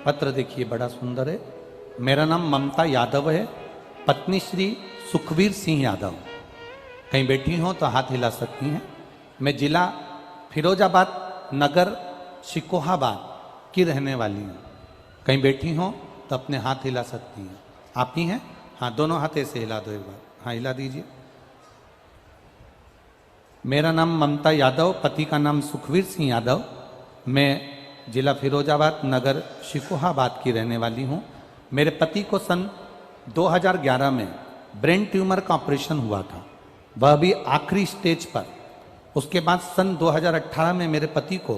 पत्र देखिए बड़ा सुंदर है। मेरा नाम ममता यादव है, पत्नी श्री सुखवीर सिंह यादव। कहीं बैठी हो तो हाथ हिला सकती हैं। मैं जिला फिरोजाबाद नगर शिकोहाबाद की रहने वाली हूँ। कहीं बैठी हो तो अपने हाथ हिला सकती हैं। आप ही हैं? हाँ, दोनों हाथ ऐसे हिला दो एक बार। हाँ, हिला दीजिए। मेरा नाम ममता यादव, पति का नाम सुखवीर सिंह यादव। मैं जिला फिरोजाबाद नगर शिकोहाबाद की रहने वाली हूँ। मेरे पति को सन 2011 में ब्रेन ट्यूमर का ऑपरेशन हुआ था, वह भी आखिरी स्टेज पर। उसके बाद सन 2018 में मेरे पति को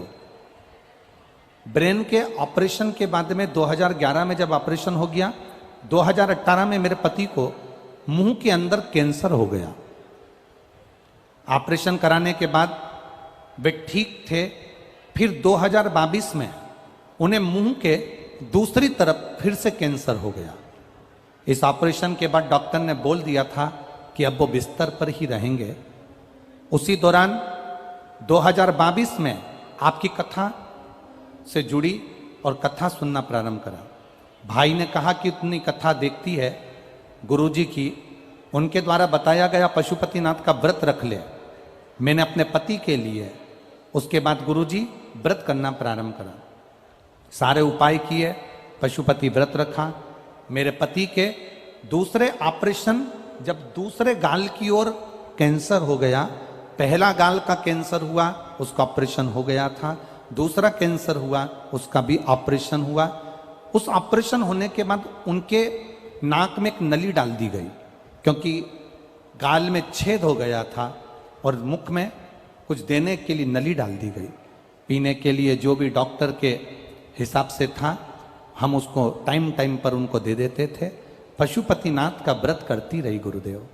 ब्रेन के ऑपरेशन के बाद में 2011 में जब ऑपरेशन हो गया, 2018 में मेरे पति को मुंह के अंदर कैंसर हो गया। ऑपरेशन कराने के बाद वे ठीक थे। फिर 2022 में उन्हें मुंह के दूसरी तरफ फिर से कैंसर हो गया। इस ऑपरेशन के बाद डॉक्टर ने बोल दिया था कि अब वो बिस्तर पर ही रहेंगे। उसी दौरान 2022 में आपकी कथा से जुड़ी और कथा सुनना प्रारंभ करा। भाई ने कहा कि इतनी कथा देखती है गुरुजी की, उनके द्वारा बताया गया पशुपतिनाथ का व्रत रख ले। मैंने अपने पति के लिए उसके बाद गुरुजी व्रत करना प्रारंभ करा। सारे उपाय किए, पशुपति व्रत रखा। मेरे पति के दूसरे ऑपरेशन, जब दूसरे गाल की ओर कैंसर हो गया, पहला गाल का कैंसर हुआ उसका ऑपरेशन हो गया था, दूसरा कैंसर हुआ उसका भी ऑपरेशन हुआ। उस ऑपरेशन होने के बाद उनके नाक में एक नली डाल दी गई, क्योंकि गाल में छेद हो गया था और मुख में कुछ देने के लिए नली डाल दी गई। पीने के लिए जो भी डॉक्टर के हिसाब से था हम उसको टाइम टाइम पर उनको दे देते थे। पशुपतिनाथ का व्रत करती रही गुरुदेव।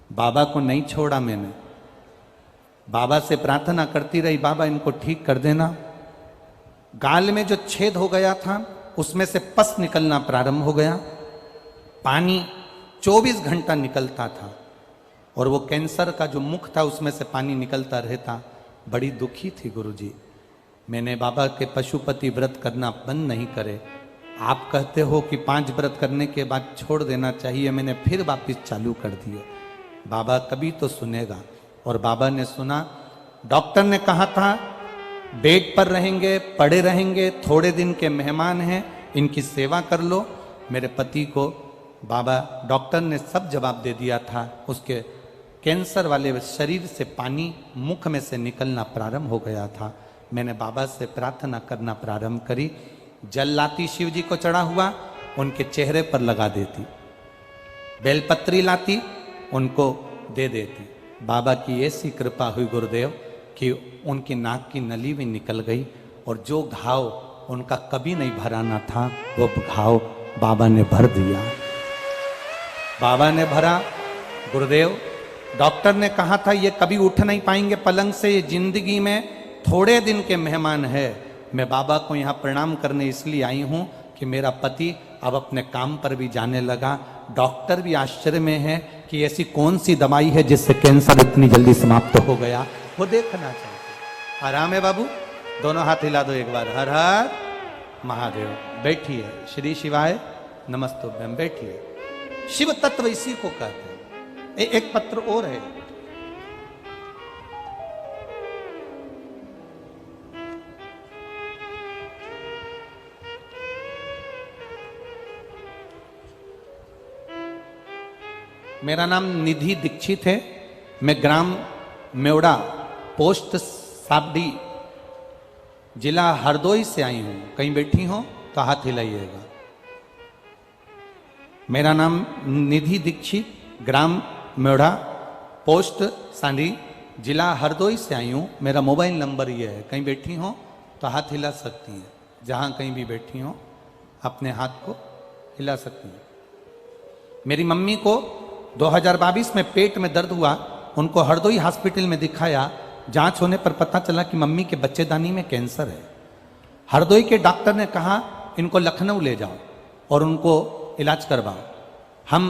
बाबा को नहीं छोड़ा मैंने, बाबा से प्रार्थना करती रही, बाबा इनको ठीक कर देना। गाल में जो छेद हो गया था उसमें से पस निकलना प्रारंभ हो गया। पानी 24 घंटा निकलता था और वो कैंसर का जो मुख था उसमें से पानी निकलता रहता। बड़ी दुखी थी गुरुजी। मैंने बाबा के पशुपति व्रत करना बंद नहीं करे। आप कहते हो कि 5 व्रत करने के बाद छोड़ देना चाहिए, मैंने फिर वापस चालू कर दिए। बाबा कभी तो सुनेगा, और बाबा ने सुना। डॉक्टर ने कहा था बेड पर रहेंगे, पड़े रहेंगे, थोड़े दिन के मेहमान हैं, इनकी सेवा कर लो। मेरे पति को बाबा डॉक्टर ने सब जवाब दे दिया था। उसके कैंसर वाले शरीर से पानी मुख में से निकलना प्रारंभ हो गया था। मैंने बाबा से प्रार्थना करना प्रारंभ करी। जल लाती शिव जी को चढ़ा हुआ, उनके चेहरे पर लगा देती। बेलपत्री लाती, उनको दे देती। बाबा की ऐसी कृपा हुई गुरुदेव कि उनकी नाक की नली भी निकल गई, और जो घाव उनका कभी नहीं भराना था वो घाव बाबा ने भर दिया। बाबा ने भरा। गुरुदेव, डॉक्टर ने कहा था ये कभी उठ नहीं पाएंगे पलंग से, ये जिंदगी में थोड़े दिन के मेहमान है। मैं बाबा को यहाँ प्रणाम करने इसलिए आई हूँ कि मेरा पति अब अपने काम पर भी जाने लगा। डॉक्टर भी आश्चर्य में है कि ऐसी कौन सी दवाई है जिससे कैंसर इतनी जल्दी समाप्त हो गया, वो देखना चाहते। आराम है बाबू, दोनों हाथ हिला दो एक बार। हर हर महादेव। बैठिए। श्री शिवाय नमस्तुभ्यम। बैठिए। शिव तत्व इसी को कहते हैं। एक पत्र और है। मेरा नाम निधि दीक्षित है। मैं ग्राम मेवड़ा, पोस्ट साबडी, जिला हरदोई से आई हूं। कहीं बैठी हो तो हाथ हिलाइएगा। मेरा नाम निधि दीक्षित, ग्राम मेवड़ा, पोस्ट सांडी, जिला हरदोई से आई हूँ। मेरा मोबाइल नंबर ये है। कहीं बैठी हो तो हाथ हिला सकती हैं। जहाँ कहीं भी बैठी हो अपने हाथ को हिला सकती हैं। मेरी मम्मी को 2022 में पेट में दर्द हुआ, उनको हरदोई हॉस्पिटल में दिखाया। जांच होने पर पता चला कि मम्मी के बच्चेदानी में कैंसर है। हरदोई के डॉक्टर ने कहा इनको लखनऊ ले जाओ और उनको इलाज करवाओ। हम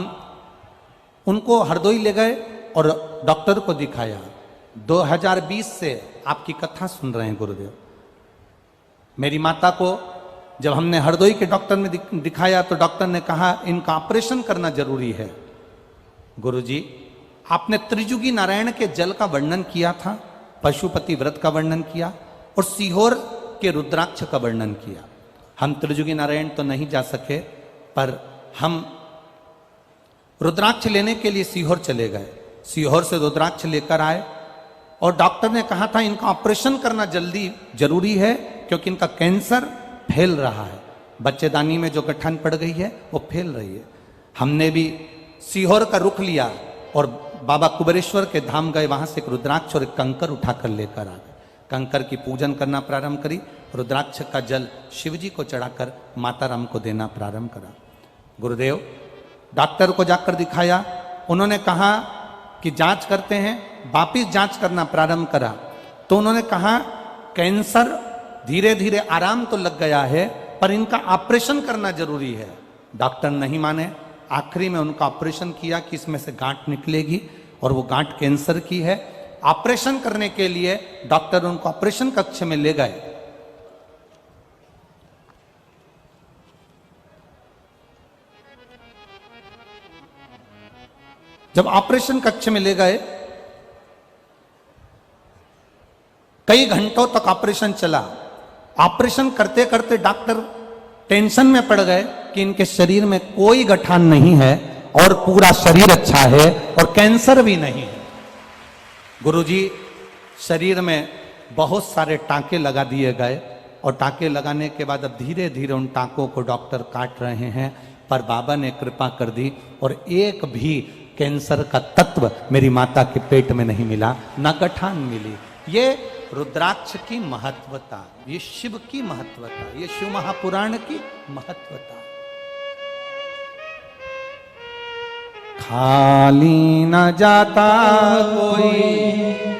उनको हरदोई ले गए और डॉक्टर को दिखाया। 2020 से आपकी कथा सुन रहे हैं गुरुदेव। मेरी माता को जब हमने हरदोई के डॉक्टर में दिखाया तो डॉक्टर ने कहा इनका ऑपरेशन करना जरूरी है। गुरुजी, आपने त्रिजुगी नारायण के जल का वर्णन किया था, पशुपति व्रत का वर्णन किया और सीहोर के रुद्राक्ष का वर्णन किया। हम त्रिजुगी नारायण तो नहीं जा सके, पर हम रुद्राक्ष लेने के लिए सीहोर चले गए। सीहोर से रुद्राक्ष लेकर आए और डॉक्टर ने कहा था इनका ऑपरेशन करना जल्दी जरूरी है, क्योंकि इनका कैंसर फैल रहा है। बच्चेदानी में जो गठन पड़ गई है वो फैल रही है। हमने भी सीहोर का रुख लिया और बाबा कुबेरेश्वर के धाम गए, वहां से एक रुद्राक्ष और एक कंकर उठाकर लेकर आ गए। कंकर की पूजन करना प्रारंभ करी, रुद्राक्ष का जल शिव जी को चढ़ाकर माता राम को देना प्रारंभ करा। गुरुदेव, डॉक्टर को जाकर दिखाया, उन्होंने कहा कि जांच करते हैं, वापिस जांच करना प्रारंभ करा तो उन्होंने कहा कैंसर धीरे धीरे आराम तो लग गया है, पर इनका ऑपरेशन करना जरूरी है। डॉक्टर नहीं माने, आखिरी में उनका ऑपरेशन किया कि इसमें से गांठ निकलेगी और वो गांठ कैंसर की है। ऑपरेशन करने के लिए डॉक्टर उनको ऑपरेशन कक्ष में ले गए। जब ऑपरेशन कक्ष में ले गए, कई घंटों तक ऑपरेशन चला। ऑपरेशन करते करते डॉक्टर टेंशन में पड़ गए कि इनके शरीर में कोई गठान नहीं है और पूरा शरीर अच्छा है और कैंसर भी नहीं है। गुरुजी, शरीर में बहुत सारे टांके लगा दिए गए और टांके लगाने के बाद अब धीरे धीरे उन टांकों को डॉक्टर काट रहे हैं, पर बाबा ने कृपा कर दी और एक भी कैंसर का तत्व मेरी माता के पेट में नहीं मिला, न गठान मिली। ये रुद्राक्ष की महत्वता, ये शिव की महत्वता, ये शिव महापुराण की महत्वता। खाली न जाता कोई